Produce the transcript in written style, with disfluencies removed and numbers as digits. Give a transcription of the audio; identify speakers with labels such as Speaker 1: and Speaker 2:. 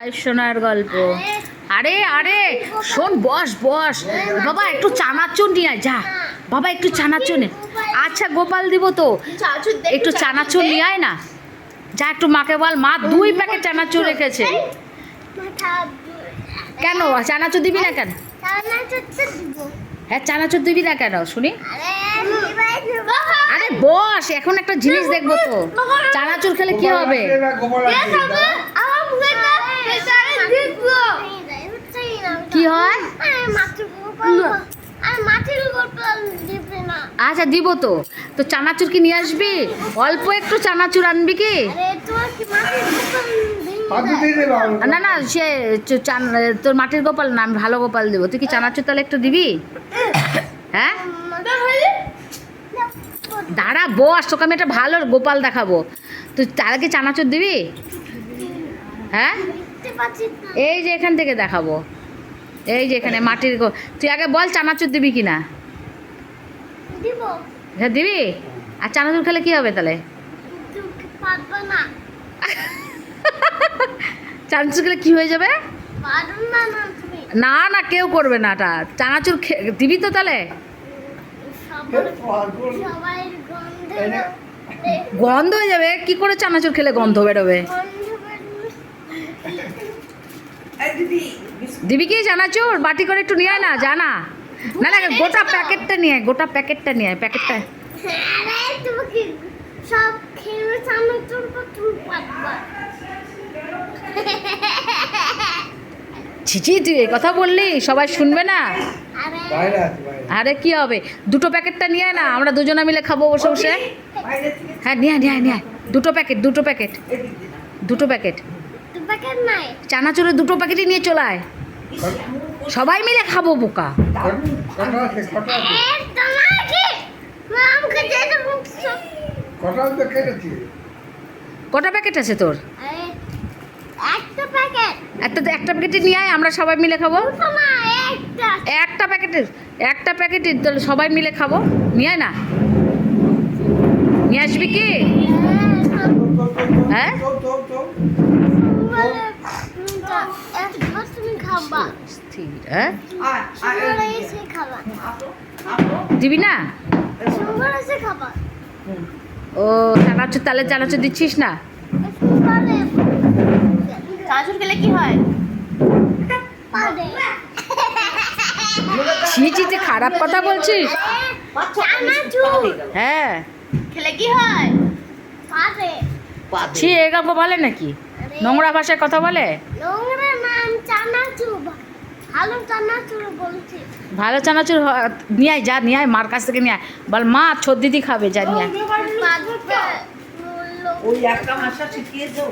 Speaker 1: সোনার গল্প। আরে আরে শোন, বস বস বাবা, একটু চানাচুর নিয়ে আয়, যা বাবা একটু চানাচুর নে। আচ্ছা গোপাল দিব তো, একটু চানাচুর নিয়ে আয় না, যা একটু মাকে বল, মা 2 প্যাকেট চানাচুর রেখেছে। কেন চানাচুর দিবি না কেন? হ্যাঁ চানাচুর দিবি না কেন শুনি? আরে বস, এখন একটা জিনিস দেখবো তো, চানাচুর খেলে কি হবে? কি হয়? আচ্ছা দিব তো, তো চানাচুর কি নিয়ে আসবি? অল্প একটু চানাচুর আনবি কি? না না, সে তোর মাটির গোপাল না, আমি ভালো গোপাল দেবো। তুই কি চানাচুর তাহলে একটু দিবি? হ্যাঁ দাঁড়া বস, তোকে আমি একটা ভালো গোপাল দেখাবো, তুই তাহলে কি চানাচুর দিবি? হ্যাঁ এই যে এখান থেকে দেখাবো, এই যে এখানে মাটির তুই আগে বল চানাচুর দিবি কি না? হ্যাঁ দিবি। আর চানাচুর খেলে কি হবে তাহলে? চানাচুর খেলে কি হয়ে যাবে? না না কেউ করবে না, এটা চানাচুর দিবি তো তাহলে? গন্ধ হয়ে যাবে কি করে? চানাচুর খেলে গন্ধ বেরোবে? দিবি কি চানাচুর? বাটি করে একটু নিয়ে আয় না, জানা না না, গোটা প্যাকেটটা নিয়ে আয়, গোটা প্যাকেটটা নিয়ে আয়, প্যাকেটটা। ছিচি তুই এই কথা বললি, সবাই শুনবে না? আরে কি হবে, 2 প্যাকেটটা নিয়ে আয় না, আমরা দুজনে মিলে খাবো বসে বসে। হ্যাঁ নিয়ে আয় নিয়ে আয় নিয়ে আয়, 2 প্যাকেট 2 প্যাকেট 2 প্যাকেট চানাচুরের 2 প্যাকেটই নিয়ে চলে আয়, সবাই মিলে খাবো বোকা। কটা প্যাকেট আছে তোর? একটা প্যাকেটে নিয়ে আয়, আমরা সবাই মিলে খাবো। একটা প্যাকেটে তাহলে সবাই মিলে খাবো, নিয়ে আয় না, নিয়ে আসবি কি? হ্যাঁ দিবি না? ও চানাচুর, তাহলে চানাচুর দিচ্ছিস না?
Speaker 2: চানাচুর খেলে কি হয়?
Speaker 1: ছিচিতে খারাপ কথা বলছিস। হ্যাঁ
Speaker 2: খেলে কি হয়?
Speaker 1: ছি এ গল্প বলে নাকি? নোংরা ভাষায় কথা বলে? ভালো চানাচুর নিয়ে আয়, যা নিয়ে আয়, মার কাছ থেকে নিয়ে আয়, বল মা ছোট দিদি খাবে, যা নিয়ে আয়।
Speaker 3: ওই একটা ভাষা শিখিয়ে দাও,